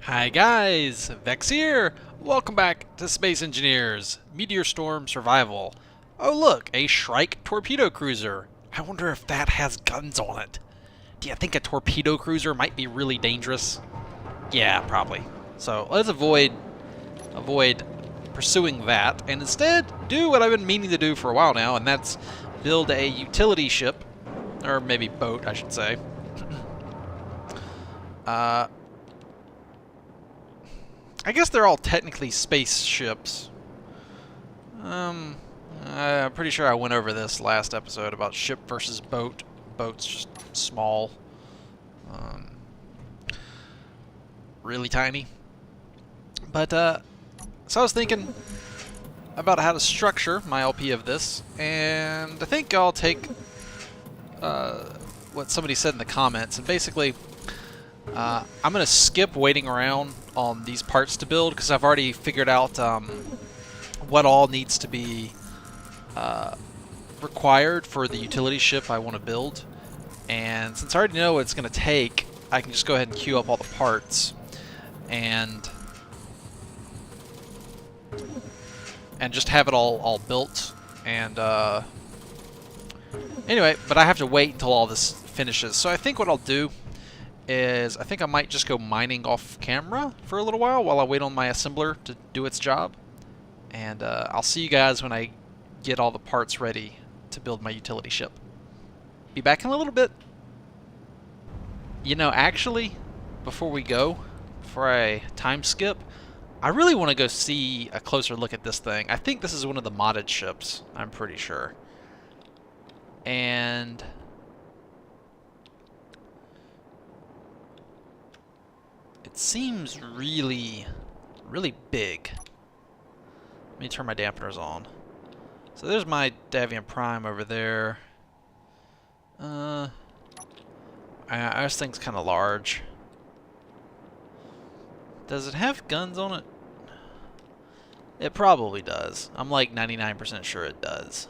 Hi guys, Vechs here! Welcome back to Space Engineers, Meteor Storm Survival. Oh look, a Shrike torpedo cruiser. I wonder if that has guns on it. Do you think a torpedo cruiser might be really dangerous? Yeah, probably. So let's avoid pursuing that, and instead do what I've been meaning to do for a while now, and that's build a utility ship, or maybe boat, I should say. I guess they're all technically spaceships. I'm pretty sure I went over this last episode about ship versus boat. Boat's just small. Really tiny. But, so I was thinking about how to structure my LP of this, and I think I'll take what somebody said in the comments, and basically I'm going to skip waiting around on these parts to build because I've already figured out what all needs to be required for the utility ship I want to build. And since I already know what it's going to take, I can just go ahead and queue up all the parts and just have it all built. And anyway, but I have to wait until all this finishes. So I think what I'll do is I think I might just go mining off camera for a little while I wait on my assembler to do its job. And I'll see you guys when I get all the parts ready to build my utility ship. Be back in a little bit. You know, actually, before I time skip, I really want to go see a closer look at this thing. I think this is one of the modded ships, I'm pretty sure. And it seems really, really big. Let me turn my dampeners on. So there's my Davian Prime over there. This thing's kind of large. Does it have guns on it? It probably does. I'm like 99% sure it does.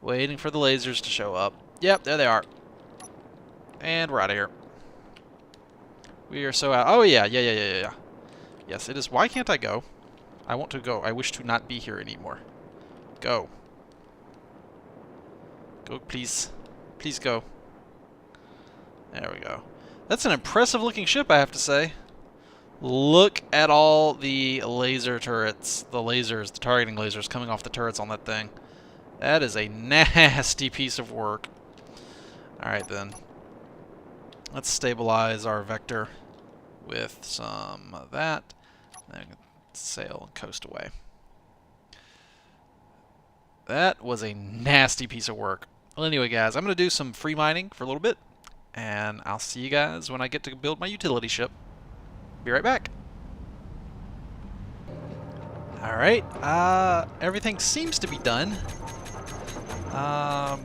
Waiting for the lasers to show up. Yep, there they are. And we're out of here. We are so out. Oh, yeah. Yes, it is. Why can't I go? I want to go. I wish to not be here anymore. Go. Go, please. Please go. There we go. That's an impressive looking ship, I have to say. Look at all the laser turrets. The lasers, the targeting lasers coming off the turrets on that thing. That is a nasty piece of work. Alright then. Let's stabilize our vector with some of that. Then sail and coast away. That was a nasty piece of work. Well, anyway, guys, I'm going to do some free mining for a little bit, and I'll see you guys when I get to build my utility ship. Be right back. Alright, everything seems to be done. I'll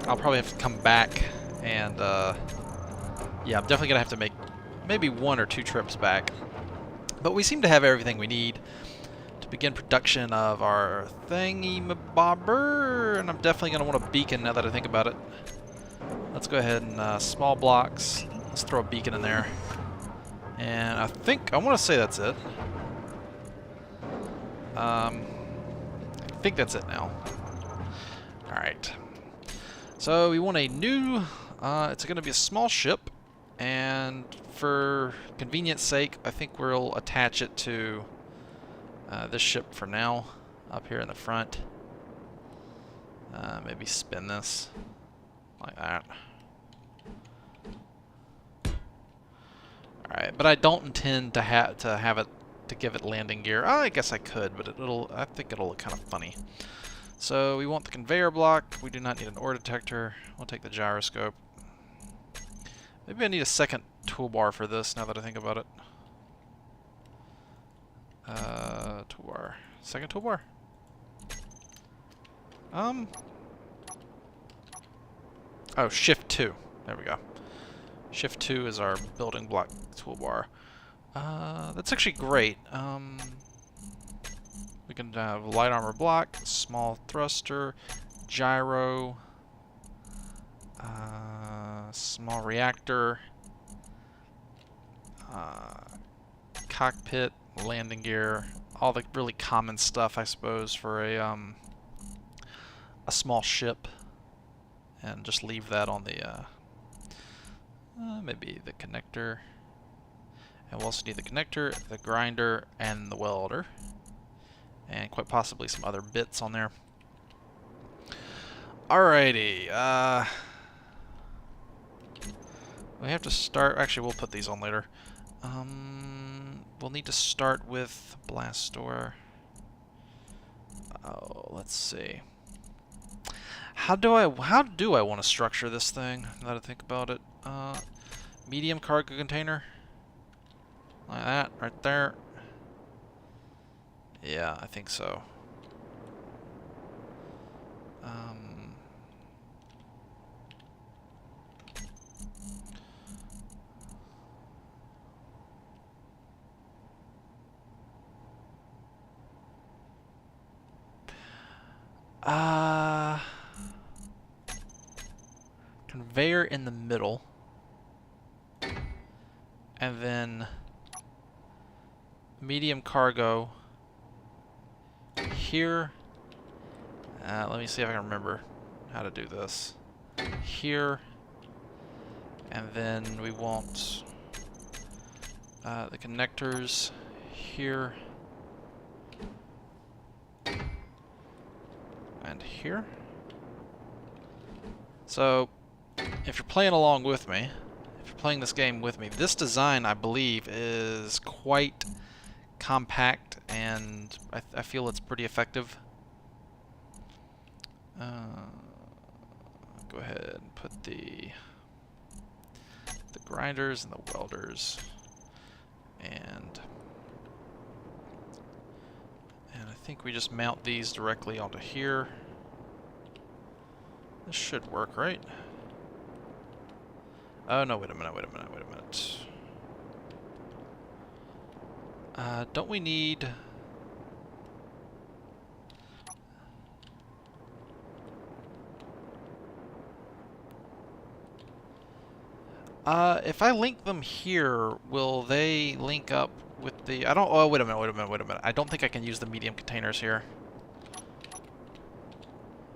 probably have to come back and, yeah, I'm definitely going to have to make maybe 1 or 2 trips back. But we seem to have everything we need to begin production of our thingy-mabobber, and I'm definitely going to want a beacon now that I think about it. Let's go ahead and small blocks. Let's throw a beacon in there. And I want to say that's it. I think that's it now. Alright. So we want a new, it's going to be a small ship, and for convenience sake, I think we'll attach it to this ship for now, up here in the front. Maybe spin this like that. Alright, but I don't intend to have it to give it landing gear. I guess I could, but I think it'll look kind of funny. So we want the conveyor block. We do not need an ore detector. We'll take the gyroscope. Maybe I need a second toolbar for this now that I think about it. Toolbar. Second toolbar? Oh, Shift 2. There we go. Shift 2 is our building block toolbar. That's actually great. We can have light armor block, small thruster, gyro, small reactor, cockpit, landing gear, all the really common stuff, I suppose, for a small ship, and just leave that on the maybe the connector. And we'll also need the connector, the grinder, and the welder, and quite possibly some other bits on there. Alrighty, we have to start. Actually, we'll put these on later. We'll need to start with blast door. Oh, let's see. How do I want to structure this thing? Now that I think about it, medium cargo container, like that, right there. Yeah, I think so. Conveyor in the middle, and then medium cargo here. Let me see if I can remember how to do this. Here, and then we want the connectors here and here. So, if you're playing along with me, if you're playing this game with me, this design, I believe, is quite compact, and I feel it's pretty effective. Go ahead and put the grinders and the welders, and I think we just mount these directly onto here. This should work, right? Oh no, wait a minute. Don't we need... if I link them here, will they link up with the... I don't... Oh, wait a minute. I don't think I can use the medium containers here.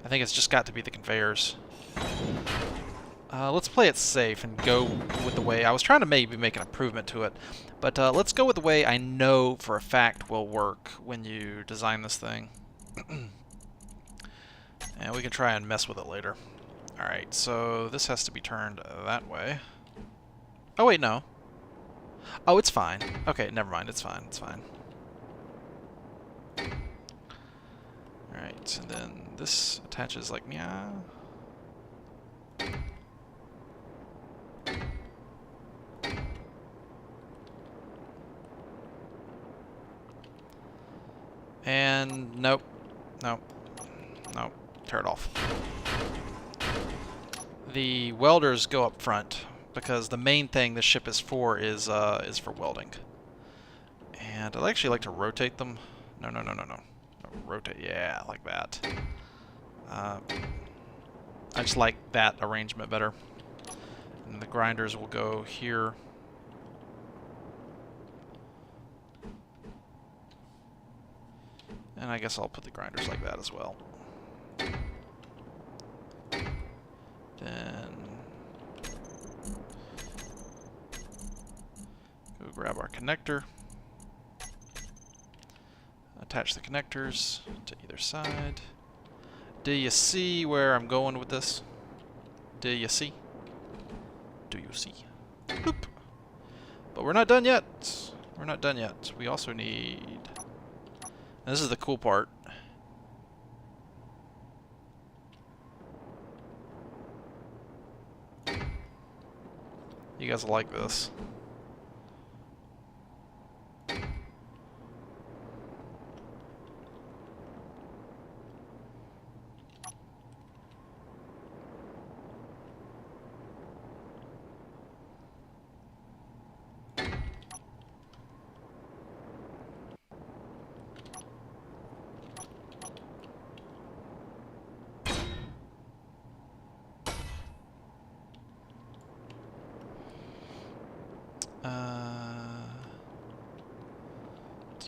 I think it's just got to be the conveyors. Let's play it safe and go with the way... I was trying to maybe make an improvement to it, but let's go with the way I know for a fact will work when you design this thing. And we can try and mess with it later. Alright, so this has to be turned that way. Oh wait, no. Oh, it's fine. Okay, never mind, it's fine, it's fine. Alright, and then this attaches like meow. And nope. Tear it off. The welders go up front because the main thing the ship is for for welding. And I'd actually like to rotate them. No. Rotate, yeah, like that. I just like that arrangement better. And the grinders will go here. And I guess I'll put the grinders like that as well. Then go grab our connector. Attach the connectors to either side. Do you see where I'm going with this? Do you see? Do you see? Boop. But we're not done yet. We're not done yet. We also need... And this is the cool part. You guys will like this.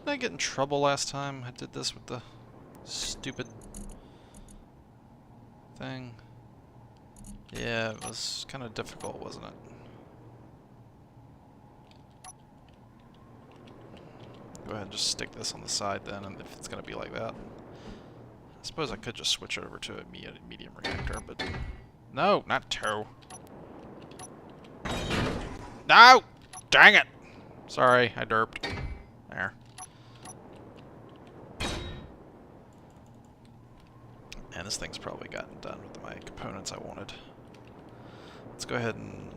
Didn't I get in trouble last time I did this with the stupid thing? Yeah, it was kind of difficult, wasn't it? Go ahead and just stick this on the side then, and if it's going to be like that. I suppose I could just switch it over to a medium reactor, but... No, not two. No! Dang it! Sorry, I derped. There. And this thing's probably gotten done with my components I wanted. Let's go ahead and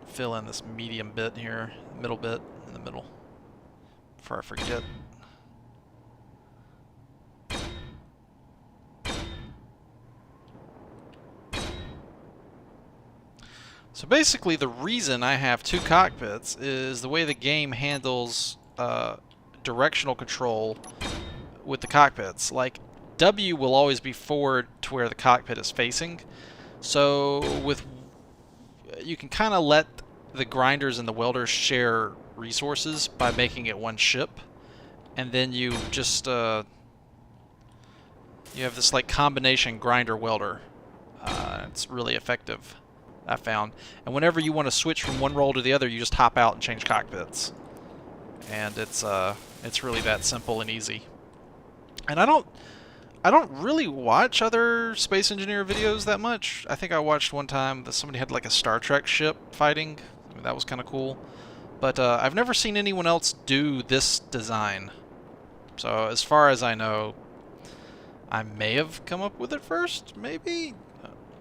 fill in this medium bit here, middle bit in the middle, before I forget. So basically the reason I have two cockpits is the way the game handles directional control with the cockpits. Like, W will always be forward to where the cockpit is facing. So you can kind of let the grinders and the welders share resources by making it one ship. And then you just, you have this like combination grinder welder. It's really effective, I found. And whenever you want to switch from one role to the other, you just hop out and change cockpits. And it's really that simple and easy. And I don't really watch other space engineer videos that much. I think I watched one time that somebody had like a Star Trek ship fighting. I mean, that was kind of cool. But I've never seen anyone else do this design. So as far as I know, I may have come up with it first, maybe?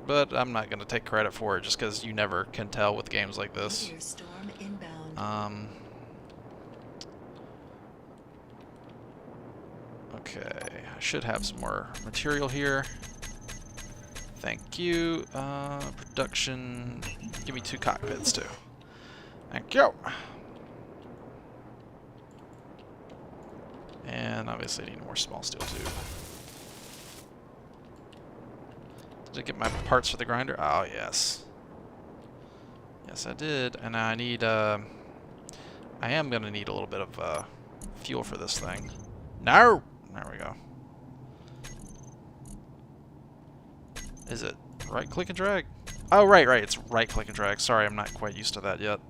But I'm not going to take credit for it just because you never can tell with games like this. Storm inbound. Okay, I should have some more material here. Thank you. Production. Give me two cockpits too. Thank you. And obviously I need more small steel tube. Did I get my parts for the grinder? Oh, yes. Yes, I did. And I need, I am going to need a little bit of fuel for this thing. No! There we go. Is it right click and drag? Oh, right. It's right click and drag. Sorry, I'm not quite used to that yet.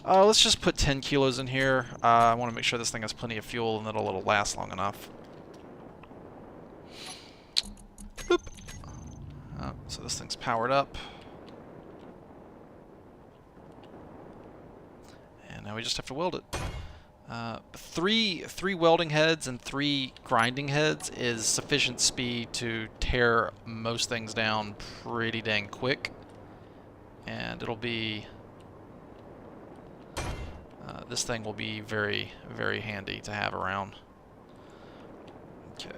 Let's just put 10 kilos in here. I want to make sure this thing has plenty of fuel and that it'll last long enough. Boop. So this thing's powered up. And now we just have to weld it. Three welding heads and 3 grinding heads is sufficient speed to tear most things down pretty dang quick. And it'll be... this thing will be very, very handy to have around. Okay.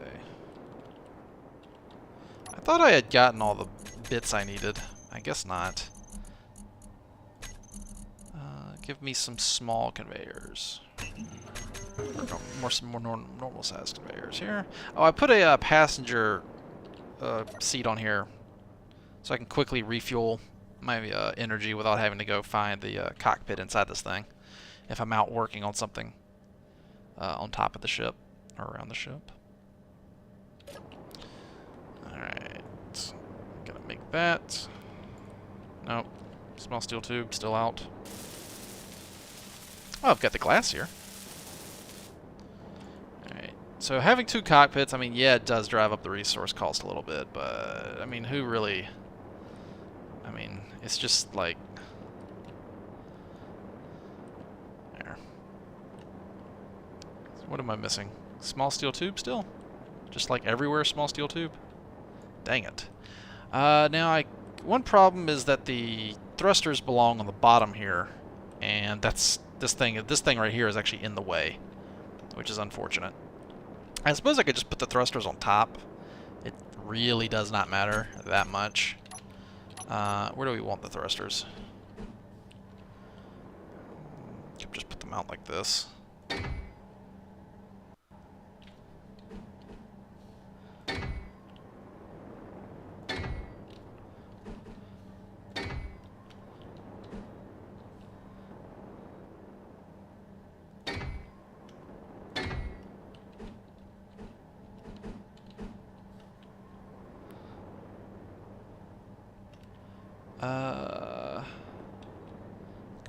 I thought I had gotten all the bits I needed. I guess not. Give me some small conveyors. Some more normal sized conveyors here. Oh, I put a passenger seat on here so I can quickly refuel my energy without having to go find the cockpit inside this thing if I'm out working on something on top of the ship or around the ship. Alright, gonna make that. Nope, small steel tube still out. Oh, I've got the glass here. Alright, so having 2 cockpits, I mean, yeah, it does drive up the resource cost a little bit, but, I mean, who really... I mean, it's just like... There. So what am I missing? Small steel tube still? Just like everywhere, small steel tube? Dang it. Now, one problem is that the thrusters belong on the bottom here, and that's... This thing right here is actually in the way, which is unfortunate. I suppose I could just put the thrusters on top. It really does not matter that much. Where do we want the thrusters? Could just put them out like this.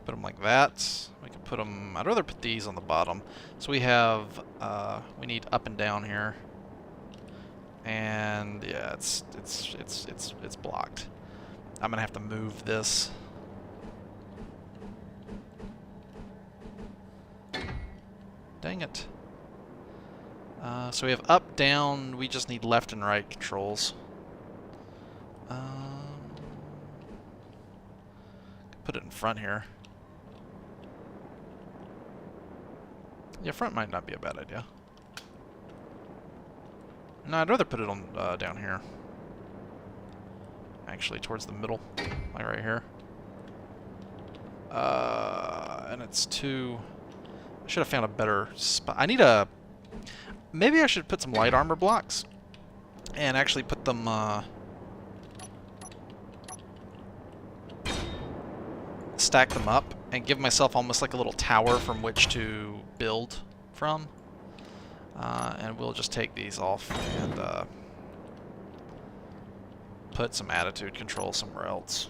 Put them like that. We can put them. I'd rather put these on the bottom. So we have. We need up and down here. And yeah, it's blocked. I'm gonna have to move this. Dang it. So we have up, down. We just need left and right controls. Put it in front here. Yeah, front might not be a bad idea. No, I'd rather put it on down here. Actually, towards the middle, like right here. And it's too. I should have found a better spot. I need a. Maybe I should put some light armor blocks, and actually put them. Stack them up and give myself almost like a little tower from which to build from. And we'll just take these off and put some attitude control somewhere else.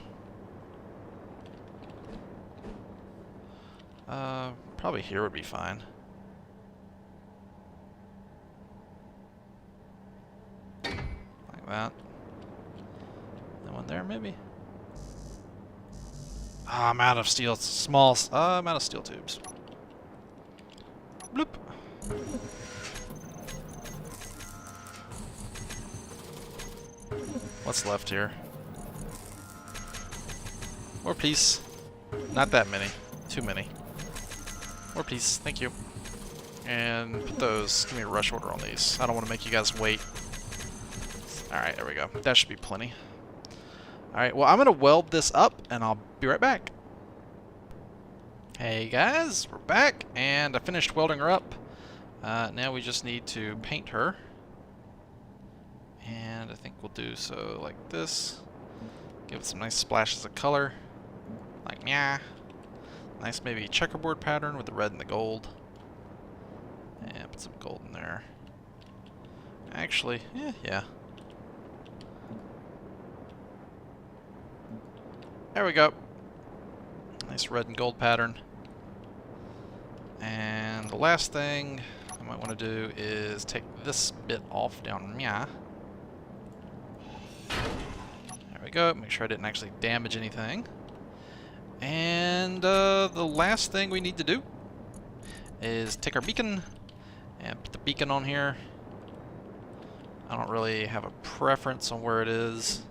Probably here would be fine. Like that. That one there, maybe? Ah, I'm out of steel. Small. I'm out of steel tubes. Bloop. What's left here? More, please. Not that many. Too many. More, please. Thank you. And put those. Give me a rush order on these. I don't want to make you guys wait. Alright, there we go. That should be plenty. Alright, well, I'm going to weld this up, and I'll be right back. Hey, guys. We're back, and I finished welding her up. Now we just need to paint her. And I think we'll do so like this. Give it some nice splashes of color. Like, yeah. Nice maybe checkerboard pattern with the red and the gold. And put some gold in there. Actually, yeah. There we go. Nice red and gold pattern. And the last thing I might want to do is take this bit off down here. There we go. Make sure I didn't actually damage anything. And the last thing we need to do is take our beacon and put the beacon on here. I don't really have a preference on where it is.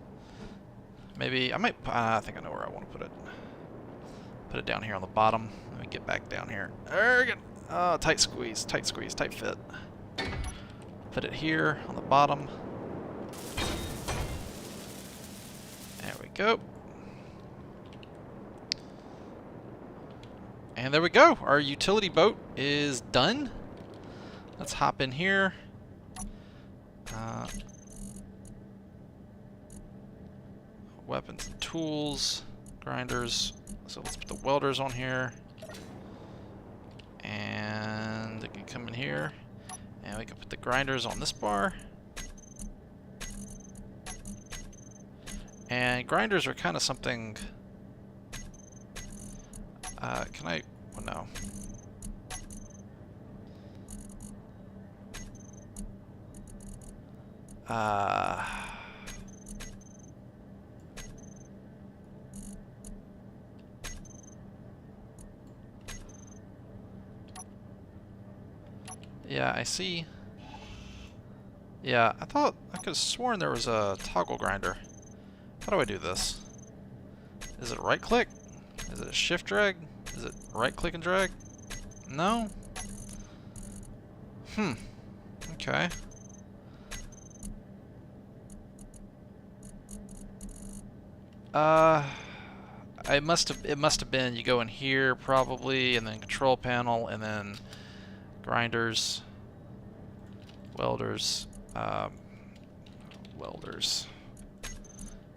Maybe I might. I think I know where I want to put it. Put it down here on the bottom. Let me get back down here. There we go. Oh, tight squeeze, tight fit. Put it here on the bottom. There we go. And there we go. Our utility boat is done. Let's hop in here. Weapons and tools, grinders. So let's put the welders on here. And they can come in here. And we can put the grinders on this bar. And grinders are kind of something... can I... Oh, no. Yeah, I see. Yeah, I thought I could have sworn there was a toggle grinder. How do I do this? Is it a right click? Is it a shift drag? Is it right click and drag? No? Okay. It must have been you go in here probably, and then control panel, and then grinders, welders,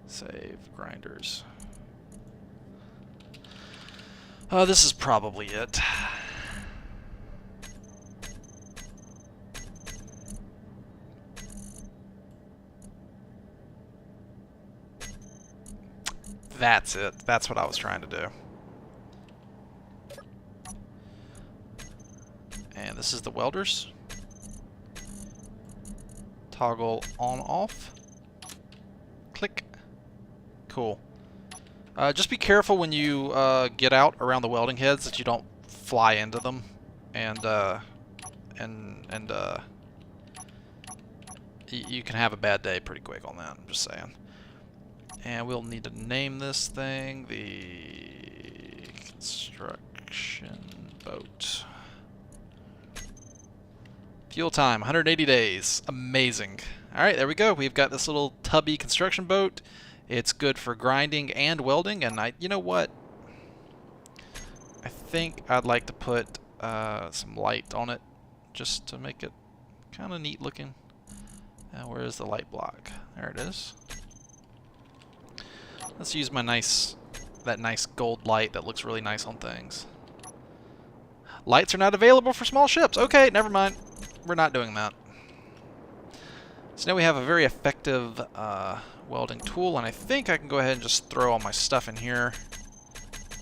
save grinders. Oh, this is probably it. That's it. That's what I was trying to do. And this is the welders. Toggle on off. Click. Cool. Just be careful when you get out around the welding heads that you don't fly into them, and you can have a bad day pretty quick on that. I'm just saying. And we'll need to name this thing the construction boat. Fuel time, 180 days. Amazing. Alright, there we go. We've got this little tubby construction boat. It's good for grinding and welding, and you know what? I think I'd like to put some light on it, just to make it kind of neat looking. Where is the light block? There it is. Let's use my that nice gold light that looks really nice on things. Lights are not available for small ships. Okay, never mind. We're not doing that. So now we have a very effective welding tool, and I think I can go ahead and just throw all my stuff in here,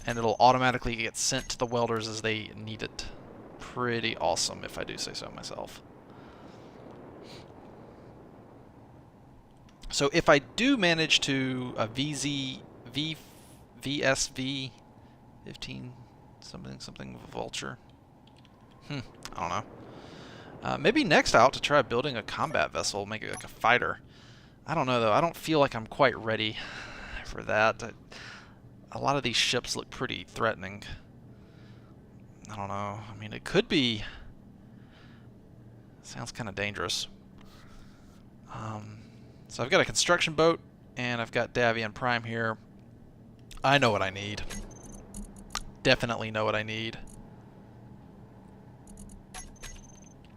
and it'll automatically get sent to the welders as they need it. Pretty awesome, if I do say so myself. So if I do manage to VSV 15 something vulture. I don't know. Maybe next I ought to try building a combat vessel, make it like a fighter. I don't know though. I don't feel like I'm quite ready for that. A lot of these ships look pretty threatening. I don't know. I mean, it could be. Sounds kind of dangerous. So I've got a construction boat, and I've got Davion Prime here. I know what I need. Definitely know what I need.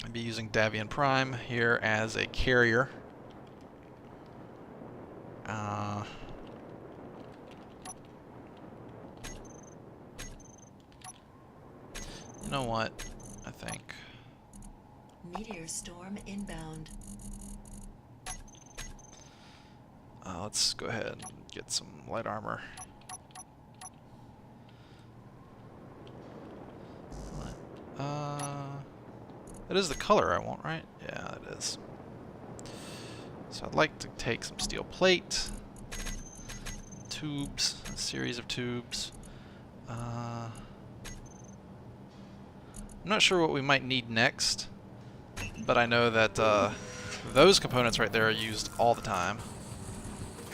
I'll be using Davion Prime here as a carrier. You know what? I think. Meteor storm inbound. Let's go ahead and get some light armor. It is the color I want, right? Yeah, it is. So I'd like to take some steel plate, tubes, a series of tubes. I'm not sure what we might need next, but I know that those components right there are used all the time,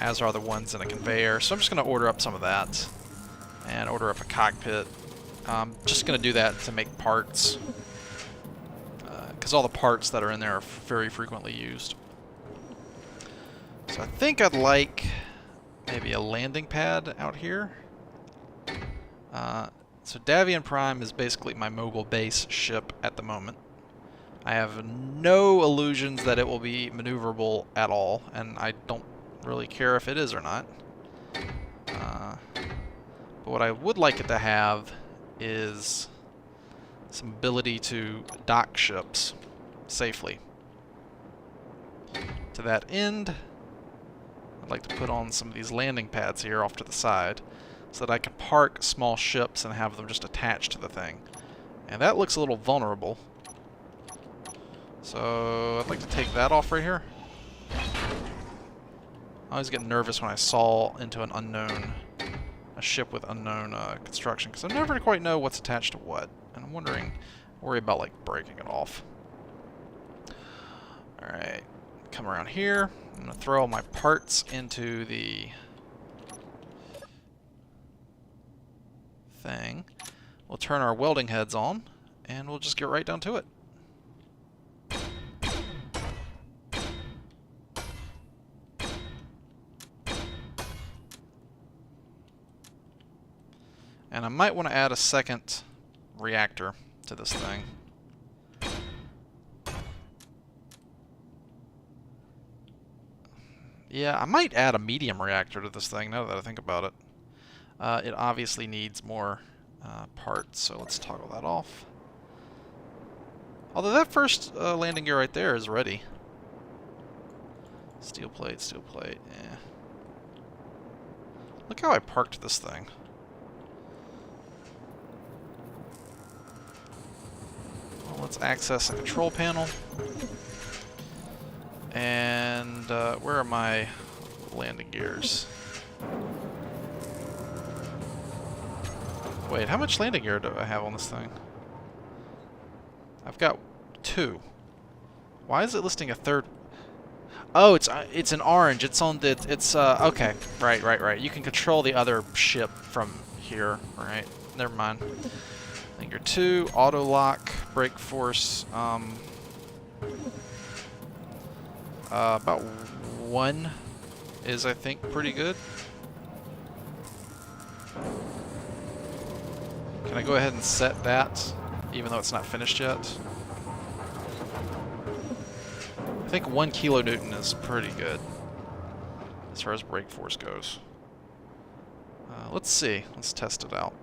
as are the ones in a conveyor. So I'm just going to order up some of that and order up a cockpit. I'm just going to do that to make parts, because all the parts that are in there are very frequently used. So I think I'd like maybe a landing pad out here. So Davion Prime is basically my mobile base ship at the moment. I have no illusions that it will be maneuverable at all, and I don't really care if it is or not. But what I would like it to have is some ability to dock ships safely. To that end, I'd like to put on some of these landing pads here off to the side so that I can park small ships and have them just attached to the thing. And that looks a little vulnerable. So I'd like to take that off right here. I always get nervous when I saw into an unknown, a ship with unknown construction, because I never quite know what's attached to what. And I'm worry about like breaking it off. Alright, come around here. I'm going to throw all my parts into the thing. We'll turn our welding heads on, and we'll just get right down to it. And I might want to add a second reactor to this thing. Yeah, I might add a medium reactor to this thing now that I think about it. It obviously needs more parts, so let's toggle that off. Although that first landing gear right there is ready. Steel plate, eh. Look how I parked this thing. Well, let's access a control panel. And where are my landing gears? Wait, how much landing gear do I have on this thing? I've got 2. Why is it listing a third? Oh, it's an orange. It's on the okay. Right. You can control the other ship from here, right? Never mind. Landing gear 2, auto lock, brake force. About 1 is, I think, pretty good. Can I go ahead and set that, even though it's not finished yet? I think 1 kilonewton is pretty good as far as brake force goes. Let's see. Let's test it out.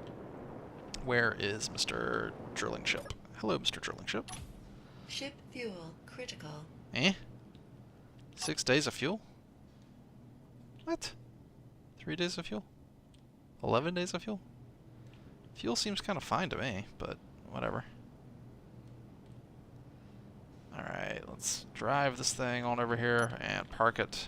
Where is Mr. Drilling Ship? Hello, Mr. Drilling Ship. Ship fuel critical. 6 days of fuel? What? 3 days of fuel? 11 days of fuel? Fuel seems kind of fine to me, but whatever. Alright, let's drive this thing on over here and park it.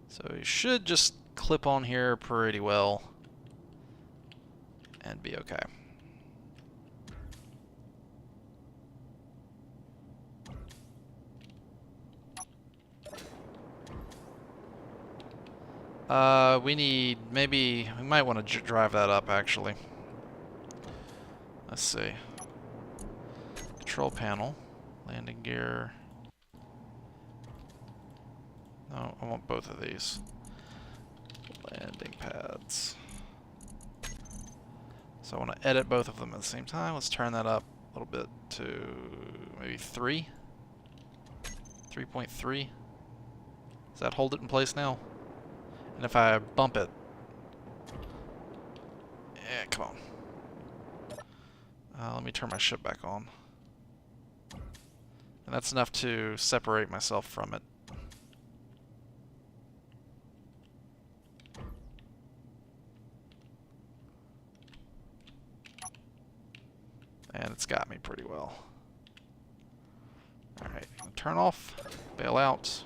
So you should just clip on here pretty well and be okay. we might want to drive that up, actually. Let's see. Control panel, landing gear. No, I want both of these. Landing pads. So I want to edit both of them at the same time. Let's turn that up a little bit to maybe 3. 3.3. Does that hold it in place now? And if I bump it... Yeah, come on. Let me turn my ship back on. And that's enough to separate myself from it. And it's got me pretty well. Alright, turn off, bail out,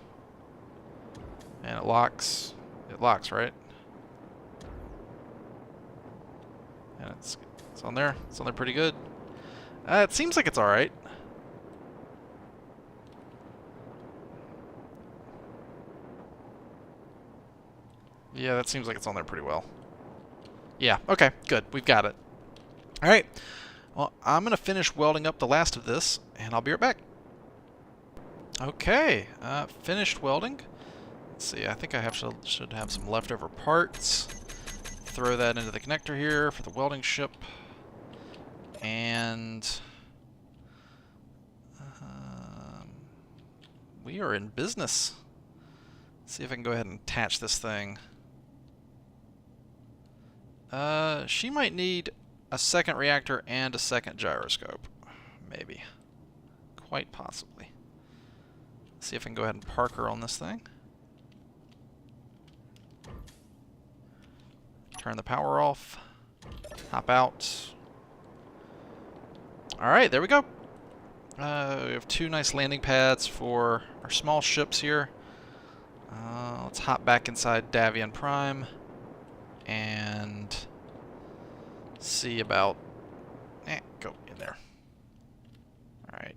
and it locks. It locks, right? And it's on there. It's on there pretty good. It seems like it's alright. Yeah, that seems like it's on there pretty well. Yeah, okay, good. We've got it. Alright. Well, I'm going to finish welding up the last of this, and I'll be right back. Okay, finished welding. Let's see, I think I should have some leftover parts. Throw that into the connector here for the welding ship. And we are in business. Let's see if I can go ahead and attach this thing. She might need a second reactor and a second gyroscope. Maybe. Quite possibly. Let's see if I can go ahead and park her on this thing. Turn the power off. Hop out. Alright, there we go. We have 2 nice landing pads for our small ships here. Let's hop back inside Davian Prime and see about... go in there. Alright.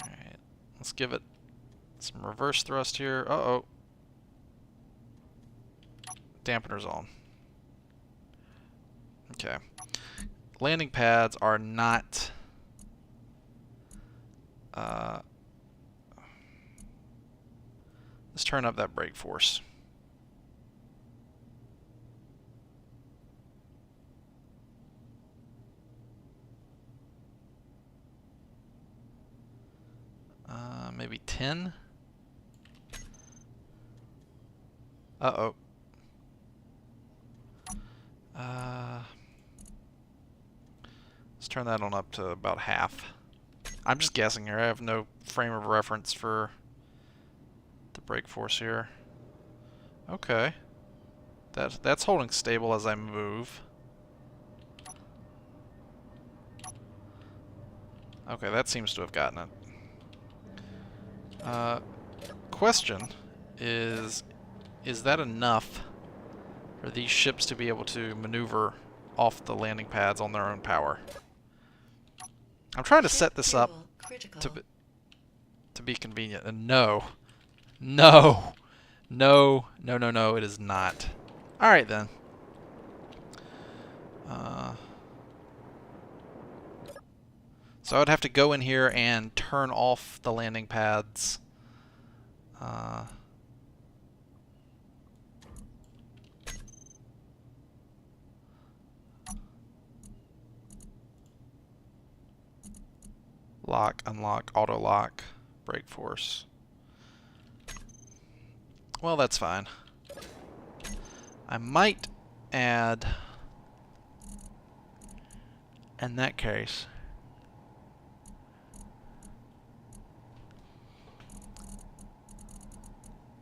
Alright. Let's give it some reverse thrust here. Uh-oh. Dampener's on. Okay. Landing pads are not... let's turn up that brake force. Maybe 10? Uh-oh. Let's turn that on up to about half. I'm just guessing here. I have no frame of reference for the brake force here. Okay. That's holding stable as I move. Okay, that seems to have gotten it. Question is that enough for these ships to be able to maneuver off the landing pads on their own power? I'm trying to set this up to be convenient, and no, it is not. All right then. So I would have to go in here and turn off the landing pads. Lock, unlock, auto lock, brake force. Well, that's fine. I might add, in that case,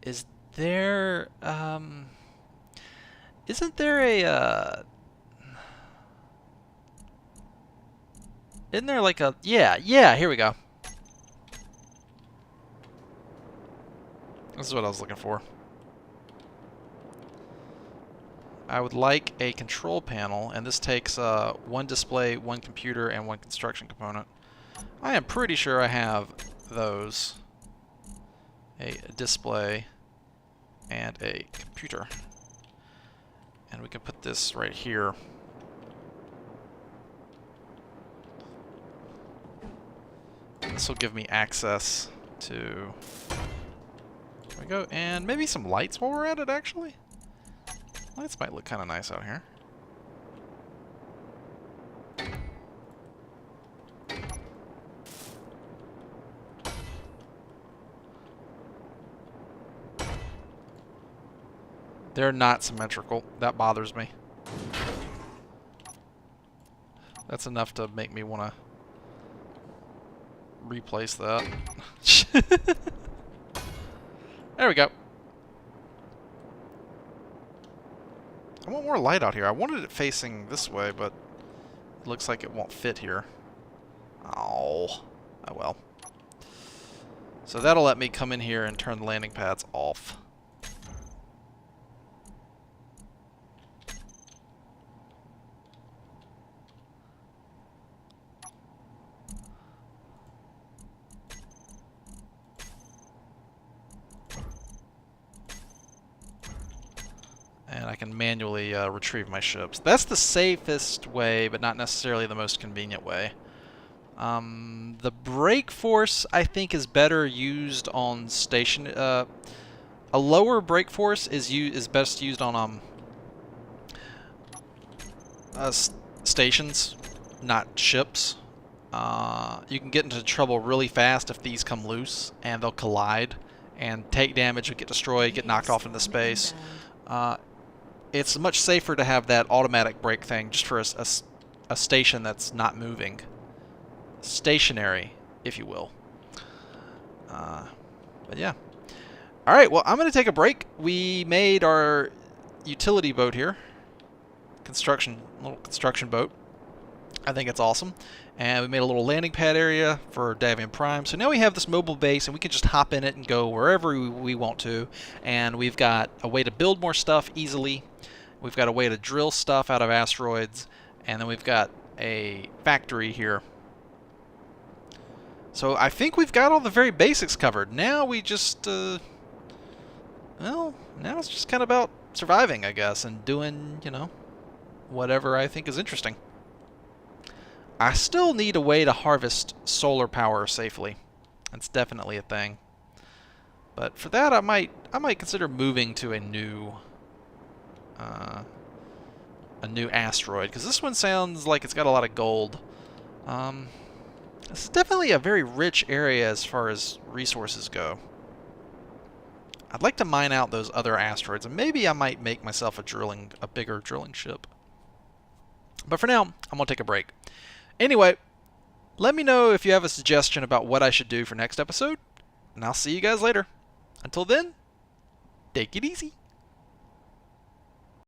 is there, isn't there a, isn't there like a... Yeah, here we go. This is what I was looking for. I would like a control panel, and this takes one display, one computer, and one construction component. I am pretty sure I have those. A display and a computer. And we can put this right here. This will give me access to... There we go. And maybe some lights while we're at it, actually. Lights might look kind of nice out here. They're not symmetrical. That bothers me. That's enough to make me want to replace that. There we go. I want more light out here. I wanted it facing this way, but it looks like it won't fit here. Oh well. So that'll let me come in here and turn the landing pads off. And I can manually retrieve my ships. That's the safest way, but not necessarily the most convenient way. The brake force, I think, is better used on station. A lower brake force is best used on stations, not ships. You can get into trouble really fast if these come loose, and they'll collide and take damage, get destroyed, get knocked off into space. It's much safer to have that automatic brake thing just for a station that's not moving. Stationary, if you will. But yeah. Alright, well, I'm going to take a break. We made our utility boat here. Little construction boat. I think it's awesome. And we made a little landing pad area for Davian Prime. So now we have this mobile base, and we can just hop in it and go wherever we want to. And we've got a way to build more stuff easily. We've got a way to drill stuff out of asteroids. And then we've got a factory here. So I think we've got all the very basics covered. Now we just, well, now it's just kind of about surviving, I guess, and doing, you know, whatever I think is interesting. I still need a way to harvest solar power safely. That's definitely a thing. But for that, I might consider moving to a new asteroid, because this one sounds like it's got a lot of gold. This is definitely a very rich area as far as resources go. I'd like to mine out those other asteroids, and maybe I might make myself a bigger drilling ship. But for now, I'm gonna take a break. Anyway, let me know if you have a suggestion about what I should do for next episode, and I'll see you guys later. Until then, take it easy.